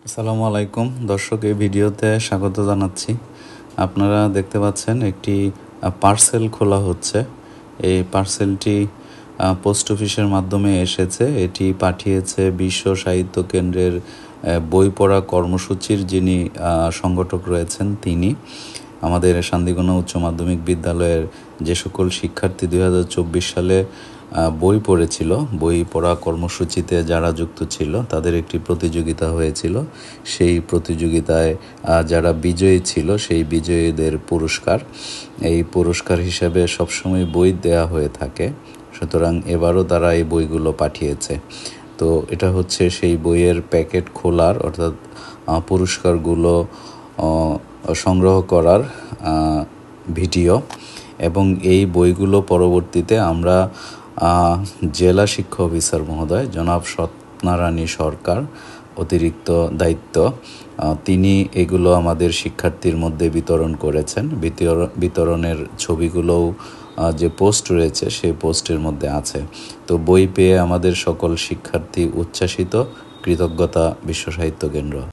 আসসালামু আলাইকুম দর্শক, এই ভিডিওতে স্বাগত জানাচ্ছি। আপনারা দেখতে পাচ্ছেন একটি পার্সেল খোলা হচ্ছে। এই পার্সেলটি পোস্ট অফিসের মাধ্যমে এসেছে। এটি পাঠিয়েছে বিশ্ব সাহিত্য কেন্দ্রের বই পড়া কর্মসূচির যিনি সংগঠক রয়েছেন তিনি। আমাদের শান্তিগোনা উচ্চ মাধ্যমিক বিদ্যালয়ের যে সকল শিক্ষার্থী 2024 সালে বই পড়েছিল, বই পড়া কর্মসূচিতে যারা যুক্ত ছিল তাদের একটি প্রতিযোগিতা হয়েছিল। সেই প্রতিযোগিতায় যারা বিজয়ী ছিল সেই বিজয়ীদের পুরস্কার, এই পুরস্কার হিসেবে সবসময় বই দেয়া হয়ে থাকে। সুতরাং এবারও তারা এই বইগুলো পাঠিয়েছে। তো এটা হচ্ছে সেই বইয়ের প্যাকেট খোলার, অর্থাৎ পুরস্কারগুলো সংগ্রহ করার ভিডিও। এবং এই বইগুলো পরবর্তীতে আমরা জেলা শিক্ষা অফিসার মহোদয় জনাব সত্যনারায়ণ সরকার, অতিরিক্ত দায়িত্ব, তিনি এগুলো আমাদের শিক্ষার্থীর মধ্যে বিতরণ করেছেন। বিতরণের ছবিগুলোও যে পোস্ট রয়েছে সেই পোস্টের মধ্যে আছে। তো বই পেয়ে আমাদের সকল শিক্ষার্থী উচ্ছ্বাসিত। কৃতজ্ঞতা বিশ্ব সাহিত্য কেন্দ্র।